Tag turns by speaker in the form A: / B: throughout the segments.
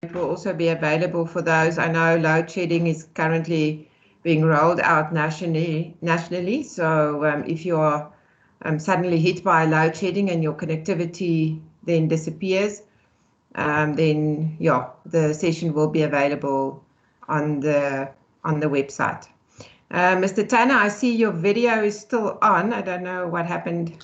A: it will also be available for those. I know load shedding is currently being rolled out nationally. So if you are suddenly hit by load shedding and your connectivity then disappears, then yeah, the session will be available on the website. Mr. Tanner, I see your video is still on. I don't know what happened.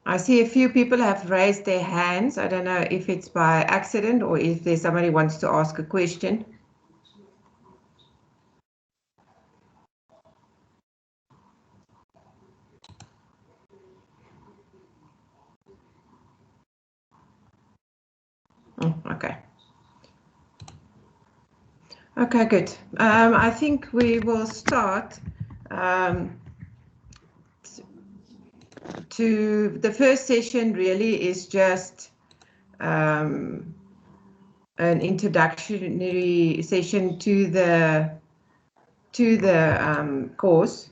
A: I see a few people have raised their hands. I don't know if it's by accident or if there's somebody wants to ask a question. Oh, okay. Okay, good. I think we will start to the first session really is just an introductory session to the course.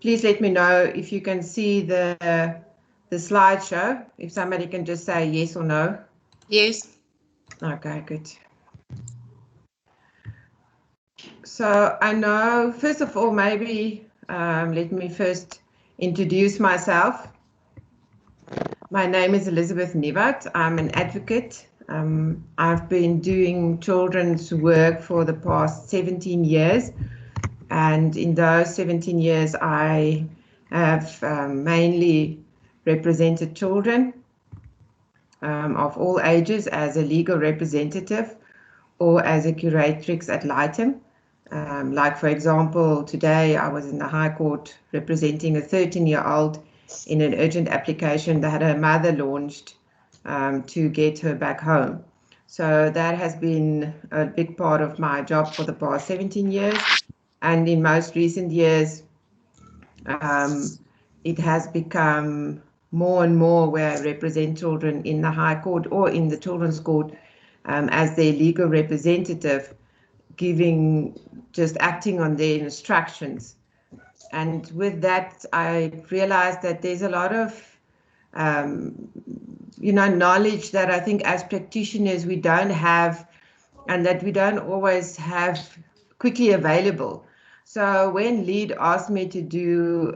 A: Please let me know if you can see the slideshow. If somebody can just say yes or no.
B: Yes.
A: Okay, good. So I know, first of all, maybe let me first introduce myself. My name is Elizabeth Nieuwoud. I'm an advocate. I've been doing children's work for the past 17 years. And in those 17 years, I have mainly represented children of all ages as a legal representative or as a curatrix ad litem. Like, for example, today I was in the High Court representing a 13-year-old in an urgent application that her mother launched to get her back home. So that has been a big part of my job for the past 17 years. And in most recent years, it has become more and more where I represent children in the High Court or in the Children's Court as their legal representative, just acting on their instructions. And with that, I realized that there's a lot of, knowledge that I think as practitioners we don't have and that we don't always have quickly available. So when LEAD asked me to do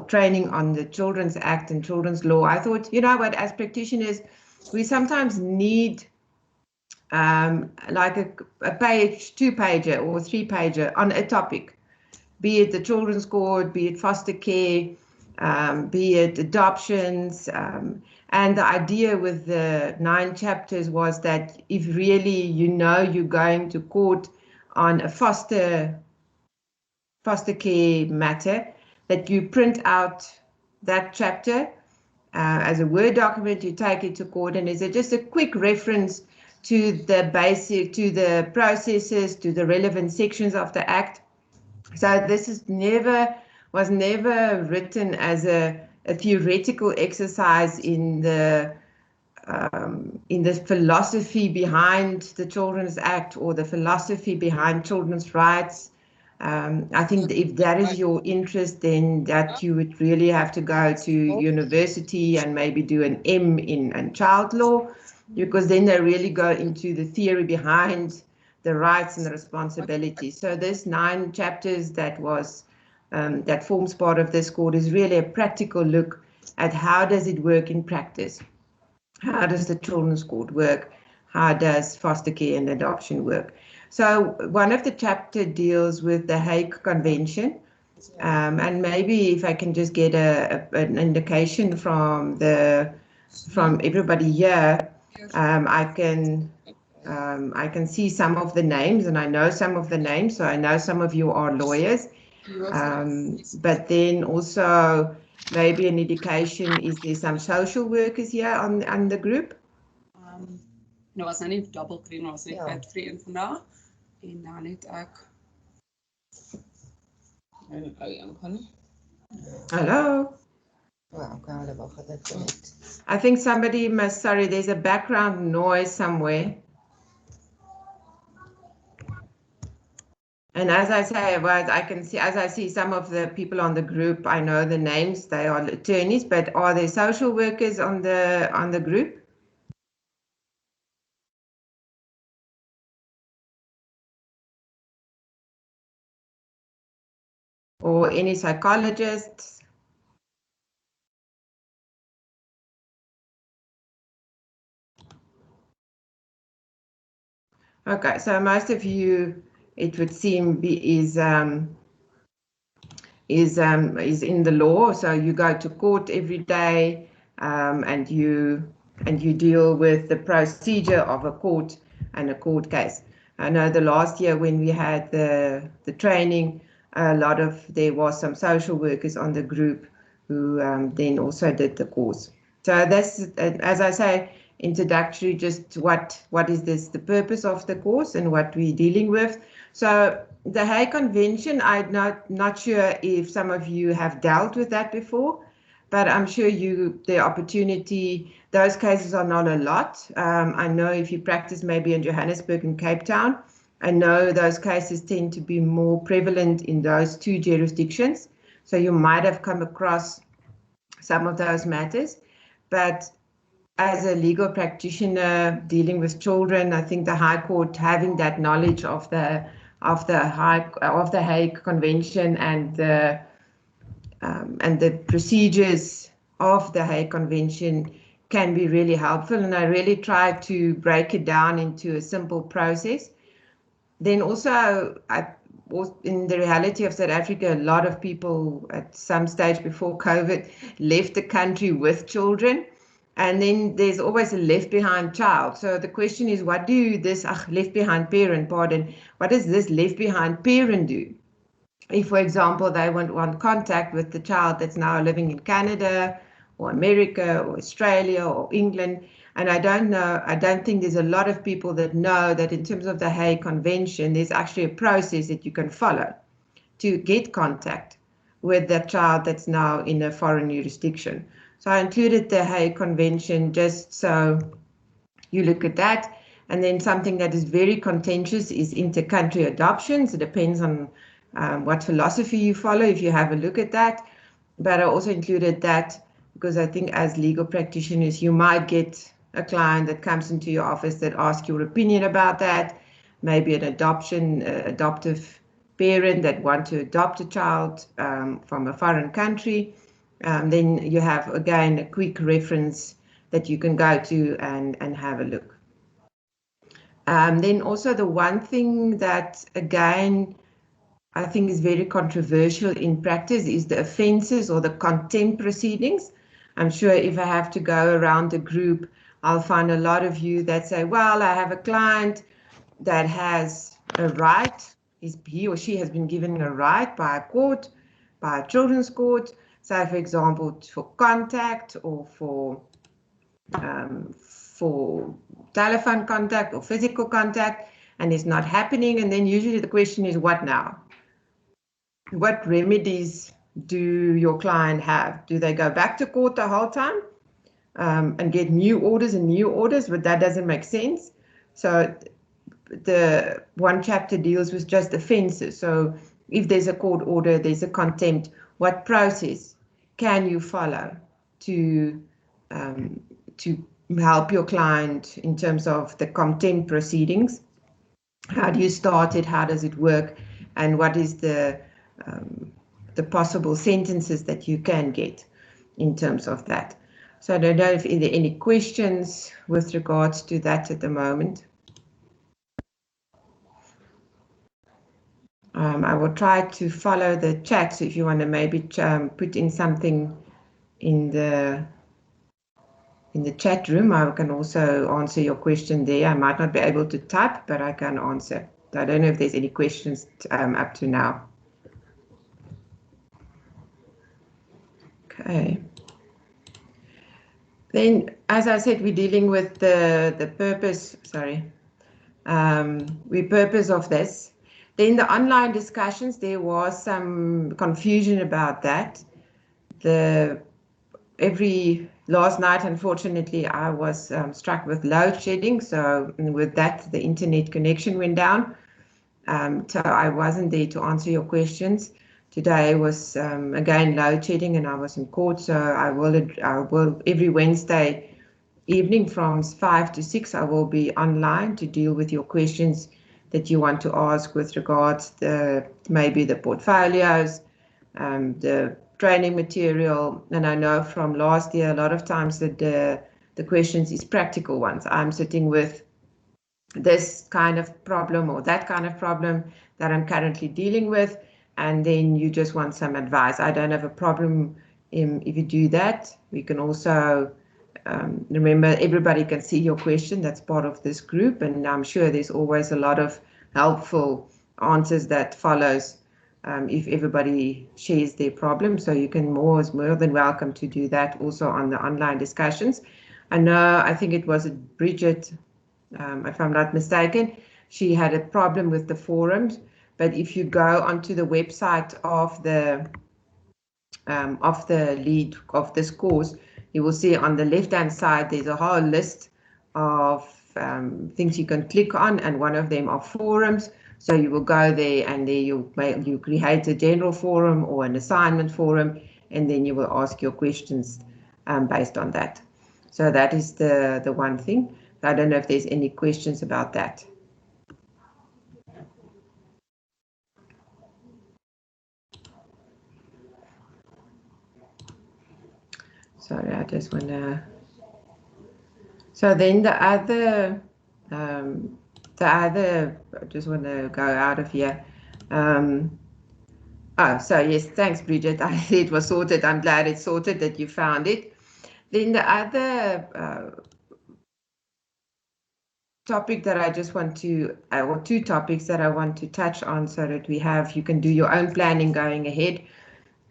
A: training on the Children's Act and Children's Law, I thought, you know what, as practitioners, we sometimes need like a page, 2-pager or 3-pager on a topic, be it the Children's Court, be it foster care, be it adoptions. And the idea with the 9 chapters was that if really you're going to court on a foster care matter, that you print out that chapter as a Word document, you take it to court, and is just a quick reference to the processes, to the relevant sections of the Act. So this was never written as a theoretical exercise in the philosophy behind the Children's Act or the philosophy behind children's rights. I think if that is your interest, then that you would really have to go to university and maybe do an M in child law, because then they really go into the theory behind the rights and the responsibilities. So this 9 chapters that forms part of this course is really a practical look at how does it work in practice. How does the Children's Court work? How does foster care and adoption work? So one of the chapter deals with the Hague Convention, and maybe if I can just get an indication from everybody here, I can see some of the names, and I know some of the names, so I know some of you are lawyers. But then also maybe an indication, is there some social workers here on the group?
B: Nou was nou nie dubbelkring, ons het net vir een vandag en dan het ek
A: Hello. I think somebody sorry, there's a background noise somewhere. And as I say, well, I can see, as I see some of the people on the group, I know the names, they are attorneys, but are there social workers on the group? Or any psychologists? Okay, so most of you, it would seem, is in the law. So you go to court every day, and you deal with the procedure of a court and a court case. I know the last year when we had the training, there was some social workers on the group who then also did the course. So that's, as I say, introductory, just what is this, the purpose of the course and what we're dealing with. So the Hague Convention, I'm not sure if some of you have dealt with that before, but I'm sure the opportunity, those cases are not a lot. I know if you practice maybe in Johannesburg and Cape Town, I know those cases tend to be more prevalent in those two jurisdictions. So you might have come across some of those matters, but as a legal practitioner dealing with children, I think the High Court having that knowledge of the Hague Convention and the procedures of the Hague Convention can be really helpful. And I really try to break it down into a simple process. Then also, in the reality of South Africa, a lot of people at some stage before COVID left the country with children. And then there's always a left behind child. So the question is, what do this left behind parent, pardon, what does this left behind parent do? If, for example, they want contact with the child that's now living in Canada or America or Australia or England, and I don't think there's a lot of people that know that in terms of the Hague Convention, there's actually a process that you can follow to get contact with that child that's now in a foreign jurisdiction. So I included the Hague Convention just so you look at that. And then something that is very contentious is inter-country adoptions. It depends on what philosophy you follow, if you have a look at that. But I also included that because I think as legal practitioners, you might get a client that comes into your office that asks your opinion about that, maybe an adoptive parent that want to adopt a child from a foreign country. Then you have, again, a quick reference that you can go to and have a look. Then also the one thing that, again, I think is very controversial in practice is the offences or the contempt proceedings. I'm sure if I have to go around the group, I'll find a lot of you that say, well, I have a client that has a right, he or she has been given a right by a court, by a children's court, so for example, for contact or for telephone contact or physical contact, and it's not happening. And then usually the question is, what now? What remedies do your client have? Do they go back to court the whole time and get new orders and new orders? But that doesn't make sense. So the one chapter deals with just offences. So if there's a court order, there's a contempt, what process can you follow to help your client in terms of the contempt proceedings? How do you start it? How does it work? And what is the possible sentences that you can get in terms of that? So I don't know if there are any questions with regards to that at the moment. I will try to follow the chat, so if you want to maybe put in something in the chat room, I can also answer your question there. I might not be able to type, but I can answer. I don't know if there's any questions up to now. Okay. Then, as I said, we're dealing with the purpose, purpose of this. Then the online discussions, there was some confusion about that. Last night, unfortunately, I was struck with load shedding. So with that, the internet connection went down. So I wasn't there to answer your questions. Today was again load shedding, and I was in court. So I will every Wednesday evening from 5 to 6. I will be online to deal with your questions that you want to ask with regards to maybe the portfolios, the training material. And I know from last year, a lot of times that the questions is practical ones. I'm sitting with this kind of problem or that kind of problem that I'm currently dealing with, and then you just want some advice. I don't have a problem if you do that. We can also remember, everybody can see your question. That's part of this group, and I'm sure there's always a lot of helpful answers that follows if everybody shares their problem. So you can more than welcome to do that also on the online discussions. I think it was Bridget, if I'm not mistaken, she had a problem with the forums. But if you go onto the website of the lead of this course, you will see on the left-hand side there's a whole list of things you can click on, and one of them are forums. So you will go there, and there you create a general forum or an assignment forum, and then you will ask your questions based on that. So that is the one thing. I don't know if there's any questions about that. Sorry, I just want to. So then the other, I just want to go out of here. So yes, thanks, Bridget. I see it was sorted. I'm glad it's sorted, that you found it. Then the other topic that I just want to, or two topics that I want to touch on so that you can do your own planning going ahead,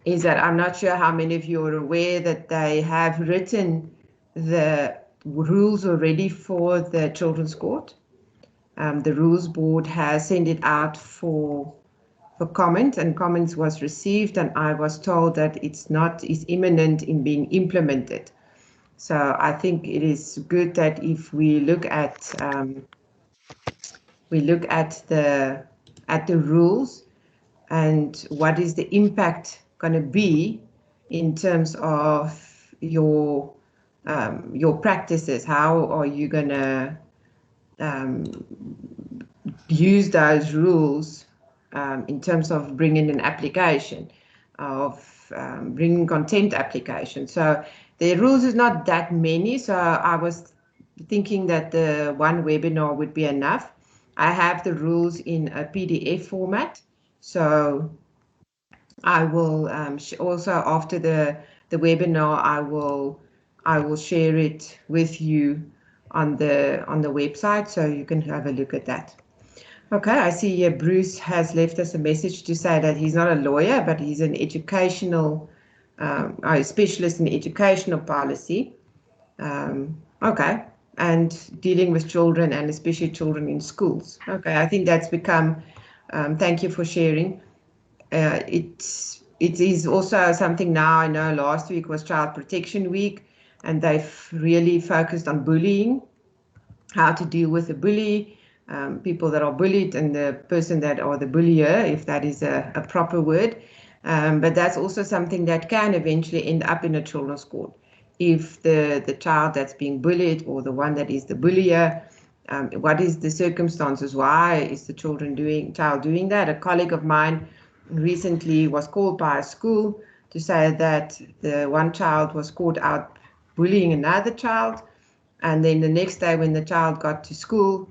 A: is that I'm not sure how many of you are aware that they have written the rules already for the Children's Court. The Rules Board has sent it out for comment, and comments was received, and I was told that it's imminent in being implemented. So I think it is good that if we look at the rules and what is the impact going to be in terms of your practices. How are you going to use those rules in terms of bringing an application, of bringing contempt application? So the rules is not that many, so I was thinking that the one webinar would be enough. I have the rules in a PDF format, so I will also, after the webinar, I will share it with you on the website, so you can have a look at that. Okay, I see here Bruce has left us a message to say that he's not a lawyer, but he's an educational specialist in educational policy. Okay, and dealing with children, and especially children in schools. Okay, I think that's become. Thank you for sharing. It is also something now. I know last week was Child Protection Week, and they've really focused on bullying, how to deal with the bully, people that are bullied, and the person that are the bullier, if that is a proper word. But that's also something that can eventually end up in a children's court. If the child that's being bullied, or the one that is the bullier, what is the circumstances? Why is the child doing that? A colleague of mine recently was called by a school to say that the one child was caught out bullying another child, and then the next day when the child got to school,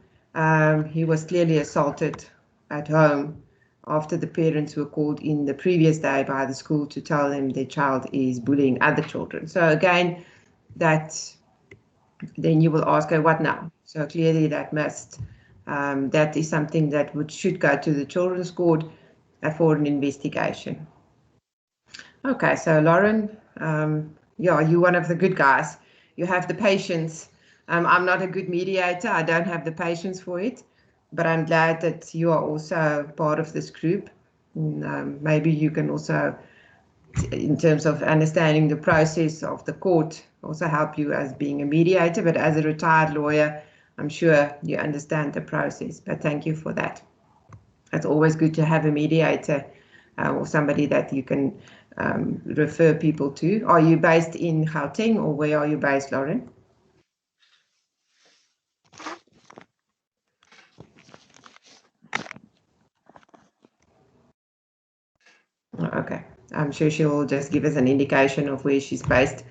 A: he was clearly assaulted at home after the parents were called in the previous day by the school to tell them their child is bullying other children. So again, then you will ask her, what now? So clearly that is something that should go to the Children's Court for an investigation. Okay, so Lauren, you're one of the good guys. You have the patience. I'm not a good mediator. I don't have the patience for it, but I'm glad that you are also part of this group. Maybe you can also, in terms of understanding the process of the court, also help you as being a mediator. But as a retired lawyer, I'm sure you understand the process. But thank you for that. it's always good to have a mediator or somebody that you can refer people to. Are you based in Gauteng, or where are you based, Lauren? Okay, I'm sure she'll just give us an indication of where she's based,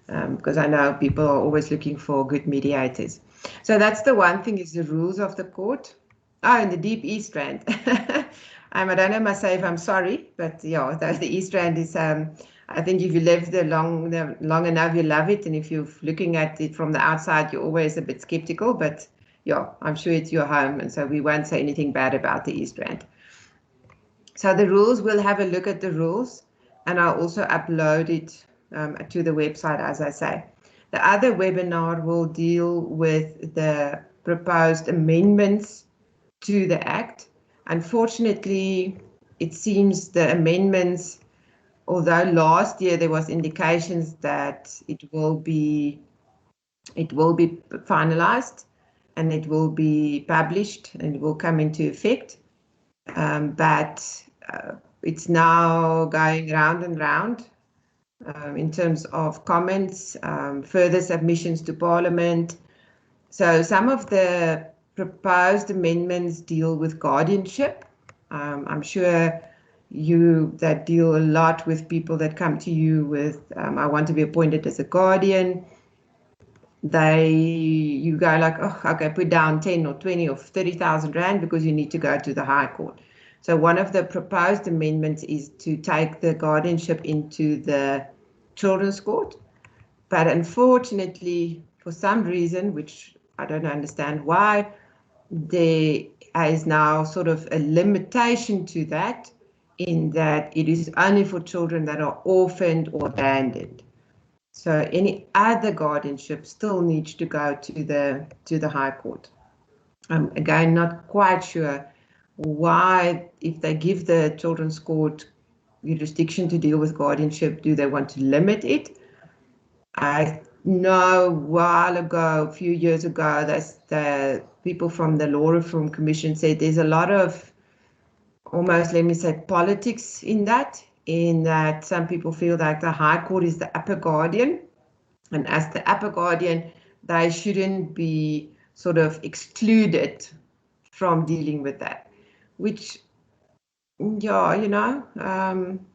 A: because I know people are always looking for good mediators. So that's the one thing, is the rules of the court. Oh, in the Deep East Rand. I don't know myself, I'm sorry, but yeah, the East Rand is, I think if you live there long enough, you love it. And if you're looking at it from the outside, you're always a bit skeptical, but yeah, I'm sure it's your home. And so we won't say anything bad about the East Rand. So the rules, we'll have a look at the rules, and I'll also upload it to the website, as I say. The other webinar will deal with the proposed amendments to the Act. Unfortunately, it seems the amendments, although last year there was indications that it will be finalized and it will be published and it will come into effect. But it's now going round and round in terms of comments, further submissions to Parliament. So some of the proposed amendments deal with guardianship. I'm sure you that deal a lot with people that come to you with, I want to be appointed as a guardian. You go like, oh, okay, put down 10 or 20 or 30,000 Rand because you need to go to the High Court. So one of the proposed amendments is to take the guardianship into the Children's Court. But unfortunately, for some reason, which I don't understand why, there is now sort of a limitation to that, in that it is only for children that are orphaned or abandoned. So any other guardianship still needs to go to the High Court. Again, not quite sure why, if they give the Children's Court jurisdiction to deal with guardianship, do they want to limit it? I know a while ago, a few years ago, the people from the Law Reform Commission said there's a lot of, almost, let me say, politics in that some people feel like the High Court is the upper guardian, and as the upper guardian, they shouldn't be sort of excluded from dealing with that, which, yeah,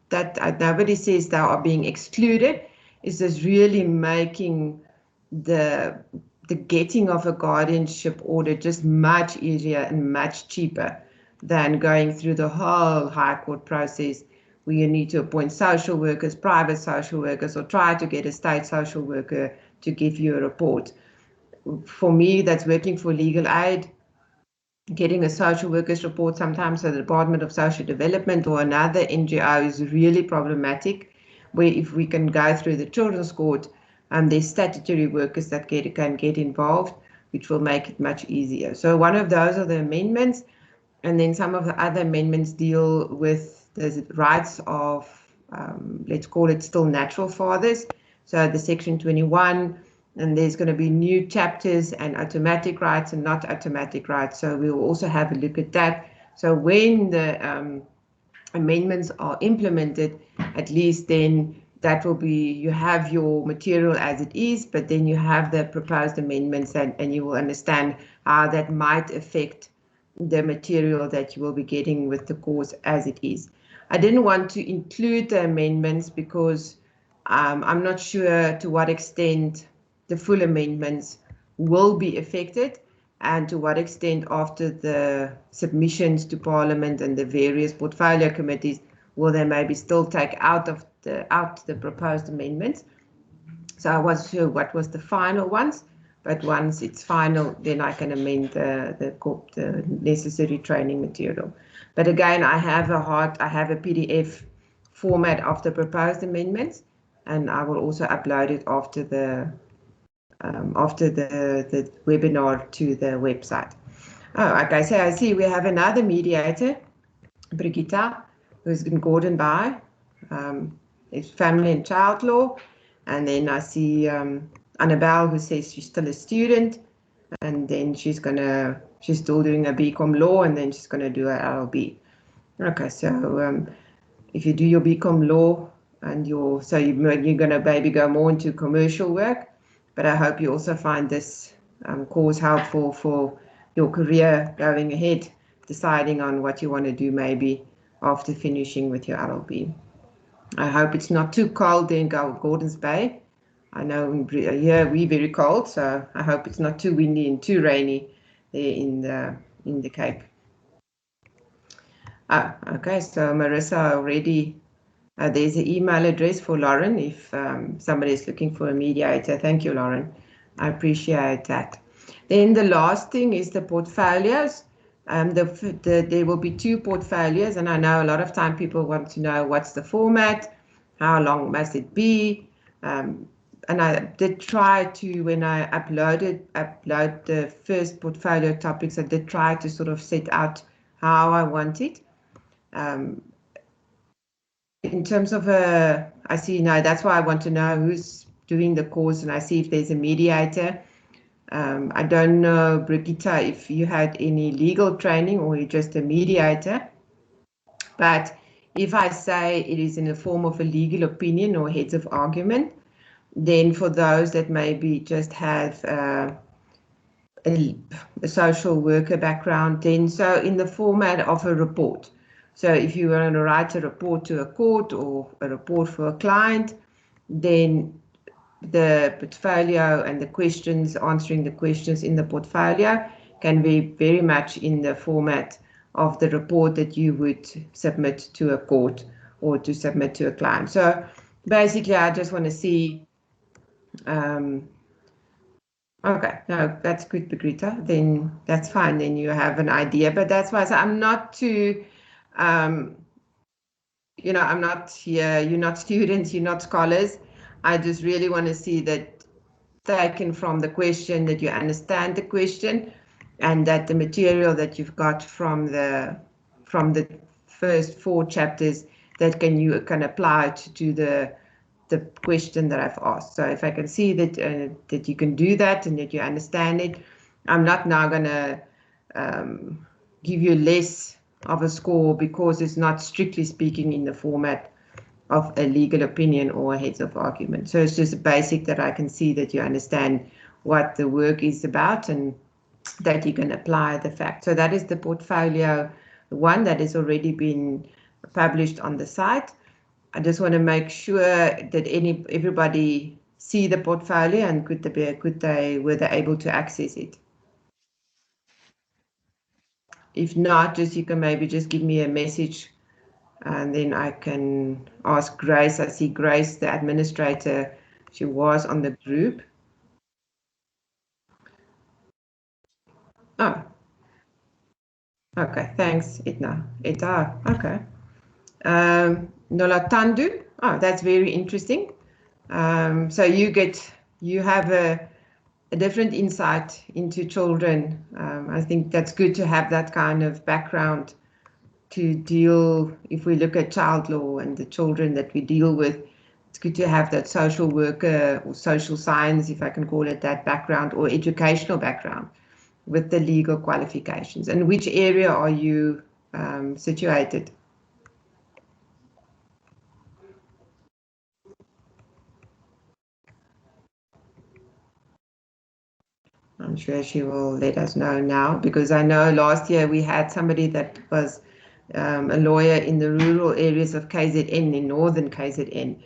A: that nobody says they are being excluded. It's just really making the getting of a guardianship order just much easier and much cheaper than going through the whole High Court process, where you need to appoint social workers, private social workers, or try to get a state social worker to give you a report. For me, that's working for legal aid. Getting a social worker's report sometimes at the Department of Social Development or another NGO is really problematic, where if we can go through the Children's Court, there's statutory workers that can get involved, which will make it much easier. So one of those are the amendments, and then some of the other amendments deal with the rights of, let's call it still natural fathers. So the Section 21, and there's going to be new chapters and automatic rights and not automatic rights. So we will also have a look at that. So when the amendments are implemented, at least then that will be, you have your material as it is, but then you have the proposed amendments, and you will understand how that might affect the material that you will be getting with the course as it is. I didn't want to include the amendments because I'm not sure to what extent the full amendments will be affected, and to what extent after the submissions to Parliament and the various portfolio committees will they maybe still take out the proposed amendments. So I wasn't sure what was the final ones, but once it's final, then I can amend the necessary training material. But again, I have a PDF format of the proposed amendments, and I will also upload it after the webinar to the website. Oh, okay, so I see we have another mediator, Brigitte, who's in Gordon Bay. It's family and child law. And then I see Annabelle, who says she's still a student, and then she's still doing a BCom law, and then she's gonna do a LLB. Okay, so if you do your BCom law and you're going to maybe go more into commercial work, but I hope you also find this course helpful for your career going ahead, deciding on what you want to do maybe after finishing with your LLB. I hope it's not too cold there in Gordons Bay. I know here we're very cold, so I hope it's not too windy and too rainy there in the Cape. Okay, so Marissa already, there's an email address for Lauren if somebody is looking for a mediator. Thank you, Lauren. I appreciate that. Then the last thing is the portfolios. There will be 2 portfolios, and I know a lot of time people want to know what's the format, how long must it be, and I did try to, when I upload the first portfolio topics, I did try to sort of set out how I want it. In terms of I see now, that's why I want to know who's doing the course, and I see if there's a mediator. I don't know, Brigitte, if you had any legal training or you're just a mediator, but if I say it is in the form of a legal opinion or heads of argument, then for those that maybe just have a social worker background, then so in the format of a report. So if you want to write a report to a court or a report for a client, then the portfolio and the questions, answering the questions in the portfolio can be very much in the format of the report that you would submit to a court or to submit to a client. So basically, I just want to see. Okay, no, that's good, Brigitte. Then that's fine. Then you have an idea. But that's why I'm not too, I'm not here. You're not students. You're not scholars. I just really want to see that taken from the question, that you understand the question, and that the material that you've got from the first 4 chapters that you can apply to the question that I've asked. So if I can see that you can do that and that you understand it, I'm not now going to give you less of a score because it's not strictly speaking in the format of a legal opinion or a heads of argument. So it's just basic that I can see that you understand what the work is about and that you can apply the fact. So that is the portfolio 1 that has already been published on the site. I just want to make sure that everybody see the portfolio and were they able to access it. If not, you can maybe just give me a message and then I can ask Grace. I see Grace, the administrator, she was on the group. Oh, okay, thanks, Edna. Okay. Nolatandu, that's very interesting. So you have a different insight into children. I think that's good to have that kind of background to deal, if we look at child law and the children that we deal with, it's good to have that social worker or social science, if I can call it that, background or educational background with the legal qualifications. And which area are you situated? I'm sure she will let us know now, because I know last year we had somebody that was a lawyer in the rural areas of KZN, in northern KZN.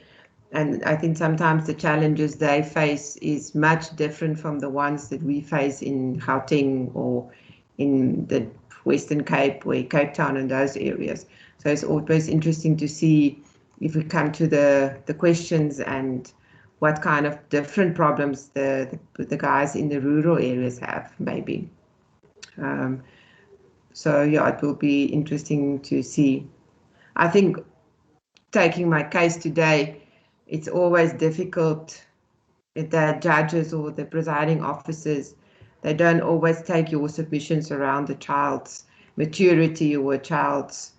A: And I think sometimes the challenges they face is much different from the ones that we face in Gauteng or in the Western Cape or Cape Town and those areas. So it's always interesting to see if we come to the questions and what kind of different problems the guys in the rural areas have, maybe. So yeah, it will be interesting to see. I think taking my case today, it's always difficult with the judges or the presiding officers. They don't always take your submissions around the child's maturity or a child's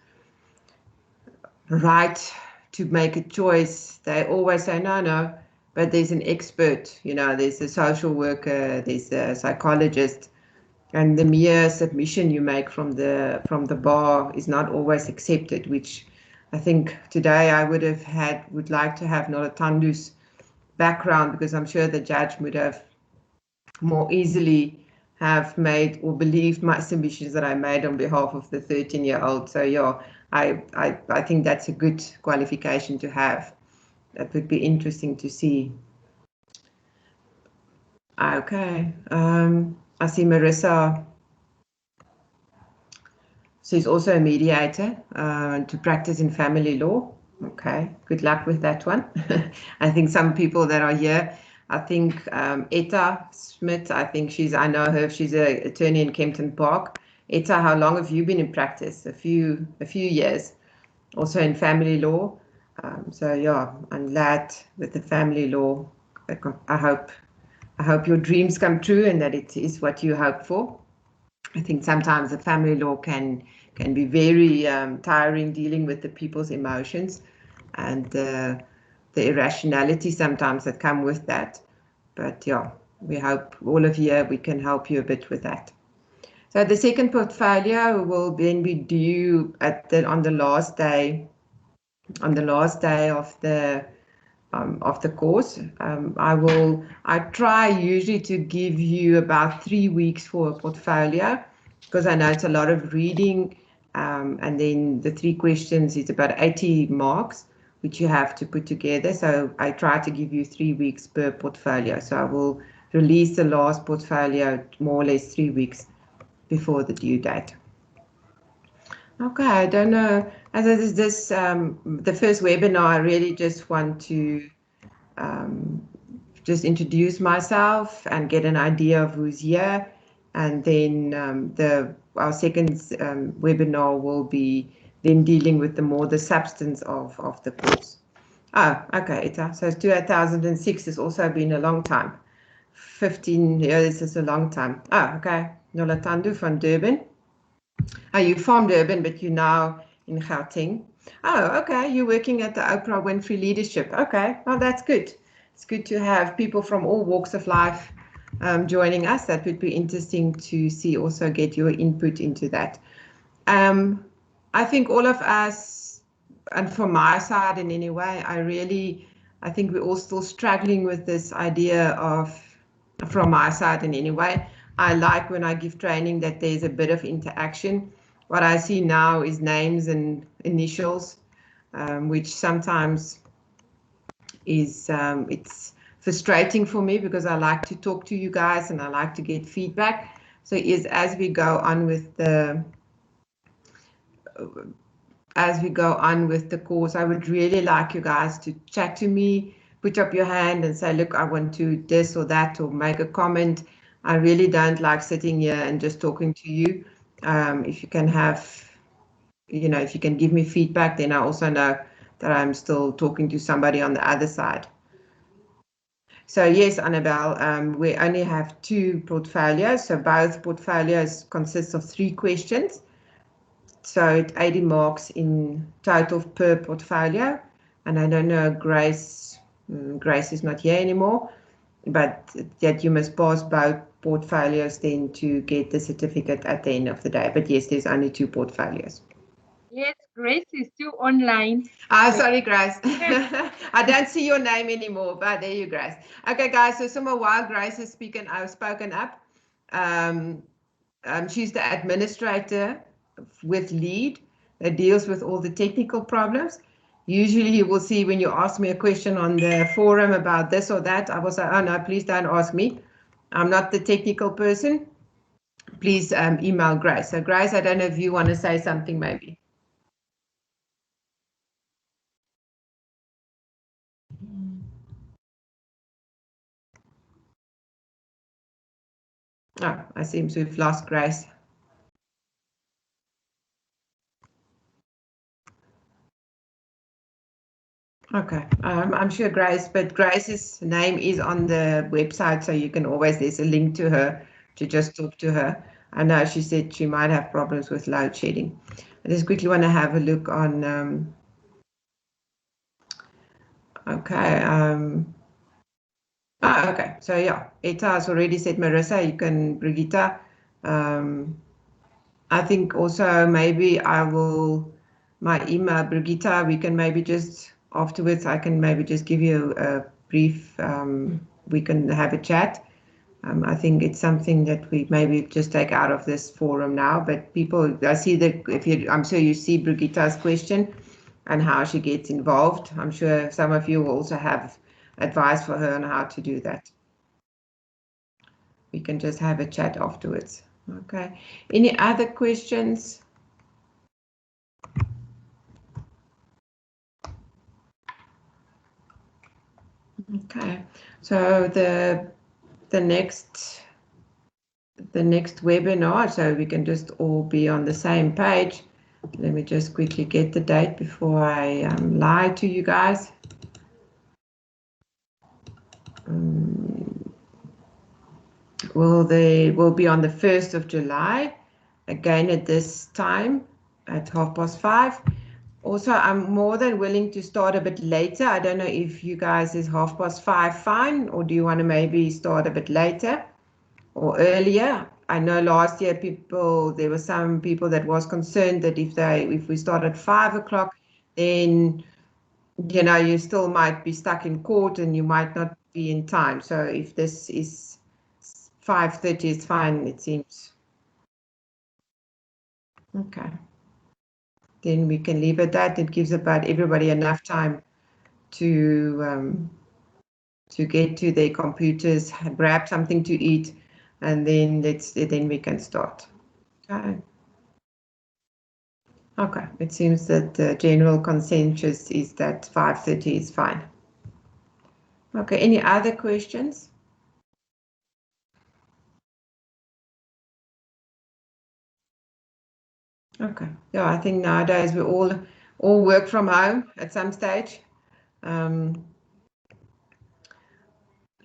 A: right to make a choice. They always say, no, but there's an expert, there's a social worker, there's a psychologist. and the mere submission you make from the bar is not always accepted, which I think today I would like to have Nolatandu's background, because I'm sure the judge would have more easily have made or believed my submissions that I made on behalf of the 13-year-old. So yeah, I think that's a good qualification to have. That would be interesting to see. Okay, I see Marissa. She's also a mediator to practice in family law. Okay, good luck with that one. I think some people that are here, I think Etta Smith, I know her, she's an attorney in Kempton Park. Etta, how long have you been in practice? A few years, also in family law. So yeah, I'm glad with the family law. I hope your dreams come true and that it is what you hope for. I think sometimes the family law can be very tiring, dealing with the people's emotions and the irrationality sometimes that come with that. But yeah, we hope all of you, we can help you a bit with that. So the second portfolio will then be due on the last day of the course. I try usually to give you about 3 weeks for a portfolio, because I know it's a lot of reading, and then the 3 questions is about 80 marks, which you have to put together. So I try to give you 3 weeks per portfolio. So I will release the last portfolio more or less 3 weeks before the due date. Okay, I don't know. As this the first webinar, I really just want to just introduce myself and get an idea of who's here, and then our second webinar will be then dealing with the substance of the course. Oh, okay, Ita. So 2006 has also been a long time. 15 years is a long time. Oh, okay. Nolatandu from Durban. Oh, you're from Durban, but you're now in Gauteng. Oh, okay. You're working at the Oprah Winfrey Leadership. Okay. Well, that's good. It's good to have people from all walks of life joining us. That would be interesting to see, also get your input into that. I think all of us, and from my side in any way, I think we're all still struggling with this idea of, from my side in any way, I like when I give training that there's a bit of interaction. What I see now is names and initials, which sometimes is it's frustrating for me, because I like to talk to you guys and I like to get feedback. So as we go on with the course, I would really like you guys to chat to me, put up your hand and say, look, I want to this or that, or make a comment. I really don't like sitting here and just talking to you. If you can if you can give me feedback, then I also know that I'm still talking to somebody on the other side. So yes, Annabelle, we only have 2 portfolios. So both portfolios consist of 3 questions. So it's 80 marks in total per portfolio. And I don't know, Grace is not here anymore, but that you must pass both portfolios then to get the certificate at the end of the day. But yes, there's only 2 portfolios.
C: Yes, Grace is still online.
A: Oh, sorry, Grace. I don't see your name anymore, but there you, Grace. Okay, guys, so somewhere while Grace has spoken up, she's the administrator with LEAD that deals with all the technical problems. Usually you will see when you ask me a question on the forum about this or that, I will say, oh no, please don't ask me. I'm not the technical person. Please email Grace. So Grace, I don't know if you want to say something maybe. Oh, I seem to have lost Grace. Okay, I'm sure Grace, but Grace's name is on the website, so you can always, there's a link to her to just talk to her. I know she said she might have problems with load shedding. I just quickly want to have a look on, okay. Okay, so yeah, Etta has already said, Marissa, you can, Brigitte, I think also maybe my email, Brigitta, we can maybe just afterwards, I can maybe just give you a brief, we can have a chat. I think it's something that we maybe just take out of this forum now, but people, I see that I'm sure you see Brigitta's question and how she gets involved. I'm sure some of you will also have advice for her on how to do that. We can just have a chat afterwards. Okay. Any other questions? Okay. So the next webinar, so we can just all be on the same page. Let me just quickly get the date before I lie to you guys. They will be on the 1st of July, again at this time at 5:30. Also, I'm more than willing to start a bit later. I don't know if you guys is 5:30 fine, or do you want to maybe start a bit later or earlier? I know last year there were some people that was concerned that if we start at 5 o'clock, then you still might be stuck in court and you might not be in time. So if this is 5:30 is fine, it seems. Okay. Then we can leave it at that. It gives about everybody enough time to get to their computers, grab something to eat, and then we can start. Okay. Okay. It seems that the general consensus is that 5:30 is fine. Okay. Any other questions? Okay. Yeah, I think nowadays we all work from home at some stage.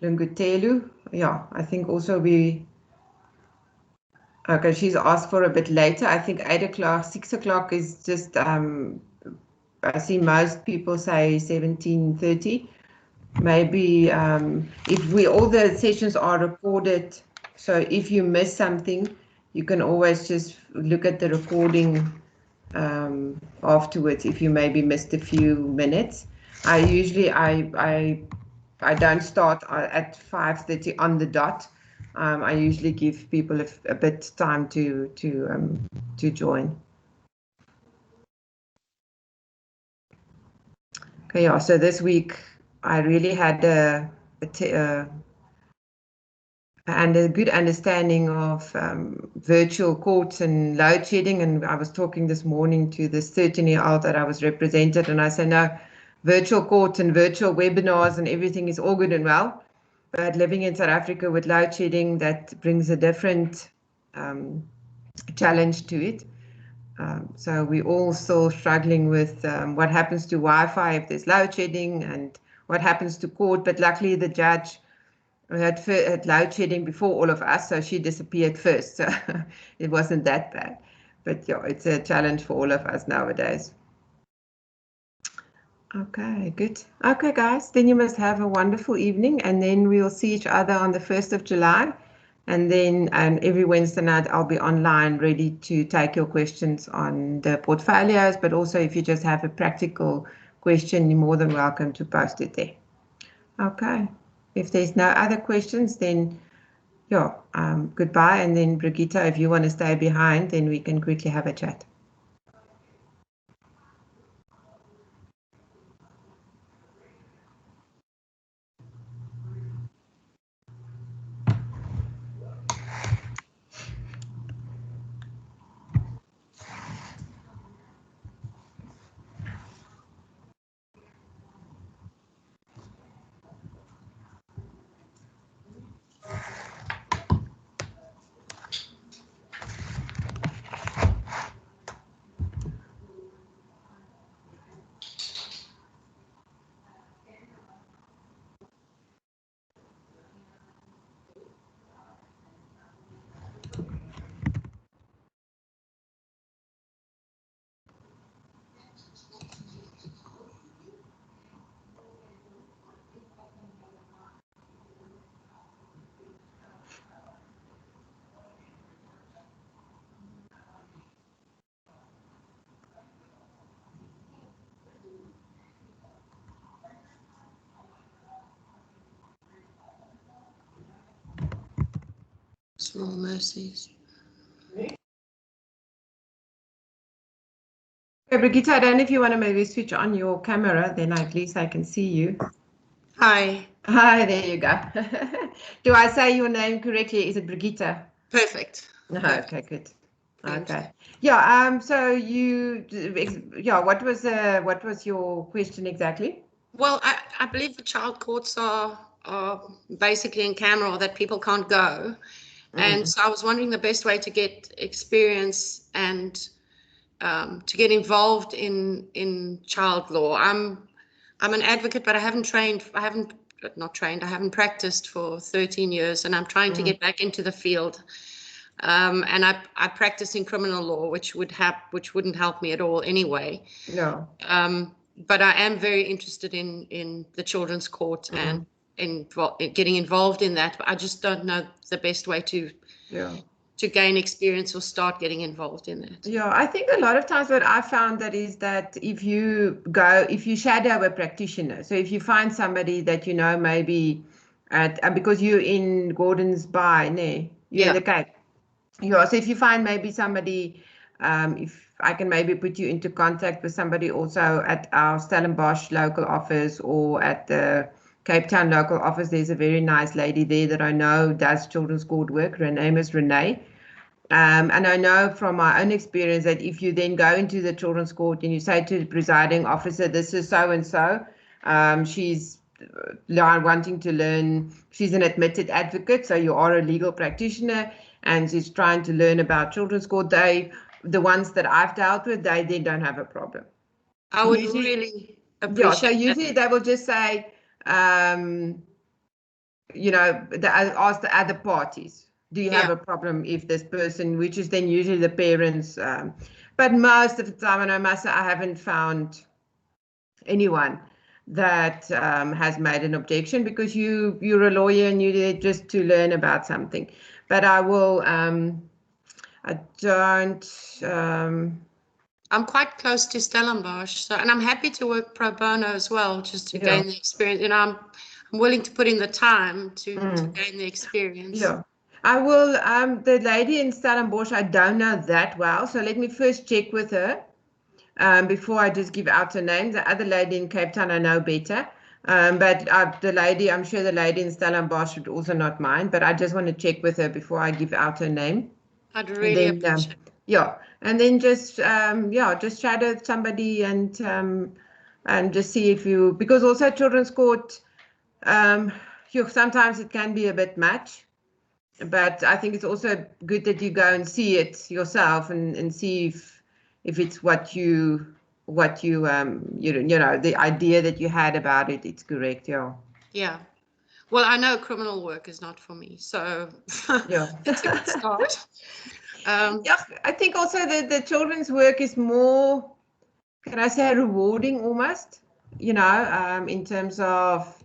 A: Lungutelu, yeah, I think also okay, she's asked for a bit later. I think 8 o'clock, 6 o'clock is just, I see most people say 17:30. Maybe if all the sessions are recorded, so if you miss something, you can always just look at the recording afterwards if you maybe missed a few minutes. I usually, I don't start at 5:30 on the dot. I usually give people a bit time to join. Okay, yeah. So this week I really had a good understanding of virtual courts and load shedding. And I was talking this morning to this 13-year-old that I was represented, and I said, no, virtual court and virtual webinars and everything is all good and well. But living in South Africa with load shedding, that brings a different challenge to it. So we're all still struggling with what happens to Wi-Fi if there's load shedding and what happens to court. But luckily the judge had load shedding before all of us, so she disappeared first. So it wasn't that bad. But yeah, it's a challenge for all of us nowadays. Okay, good. Okay, guys, then you must have a wonderful evening, and then we'll see each other on the 1st of July. And then every Wednesday night, I'll be online ready to take your questions on the portfolios, but also if you just have a practical question, you're more than welcome to post it there. Okay, if there's no other questions, then yeah, goodbye. And then Brigitta, if you want to stay behind, then we can quickly have a chat.
D: Small mercies.
A: Okay, Brigitte, I don't know if you want to maybe switch on your camera, then at least I can see you.
D: Hi.
A: Hi, there you go. Do I say your name correctly? Is it Brigitte?
D: Perfect.
A: Okay, good.
D: Thank
A: Okay. Yeah, so what was your question exactly?
D: Well, I believe the child courts are basically in camera, or that people can't go. And so I was wondering the best way to get experience and to get involved in child law. I'm an advocate, but I haven't practiced for 13 years, and I'm trying to get back into the field. And I practice in criminal law, which wouldn't help me at all anyway.
A: No.
D: But I am very interested in the children's court and in getting involved in that. But I just don't know the best way to gain experience or start getting involved in that.
A: Yeah, I think a lot of times what I found that if you shadow a practitioner, so if you find somebody that you know maybe because you're in Gordons Bay, nee, you're in the Cape. Yeah, so if you find maybe somebody, if I can maybe put you into contact with somebody also at our Stellenbosch local office or at the Cape Town local office, there's a very nice lady there that I know does children's court work. Her name is Renee. And I know from my own experience that if you then go into the children's court and you say to the presiding officer, this is so-and-so, she's wanting to learn, she's an admitted advocate, so you are a legal practitioner, and she's trying to learn about children's court, the ones that I've dealt with, they don't have a problem.
D: I would really appreciate
A: Yeah, so usually they will just say, ask the other parties, do you have a problem if this person, which is then usually the parents, but most of the time, and I must say, I haven't found anyone that has made an objection, because you're a lawyer and you're there just to learn about something. But I will,
D: I'm quite close to Stellenbosch, and I'm happy to work pro bono as well, just to gain the experience. I'm willing to put in the time to gain the experience.
A: Yeah, I will. The lady in Stellenbosch, I don't know that well, so let me first check with her before I just give out her name. The other lady in Cape Town, I know better. But I'm sure the lady in Stellenbosch would also not mind, but I just want to check with her before I give out her name.
D: I'd really appreciate it.
A: Yeah, and then just just shadow somebody and just see if because also children's court, sometimes it can be a bit much, but I think it's also good that you go and see it yourself and see if it's what you the idea that you had about it, it's correct.
D: Yeah. Well, I know criminal work is not for me, so it's a good start.
A: I think also the children's work is more, can I say, rewarding almost, in terms of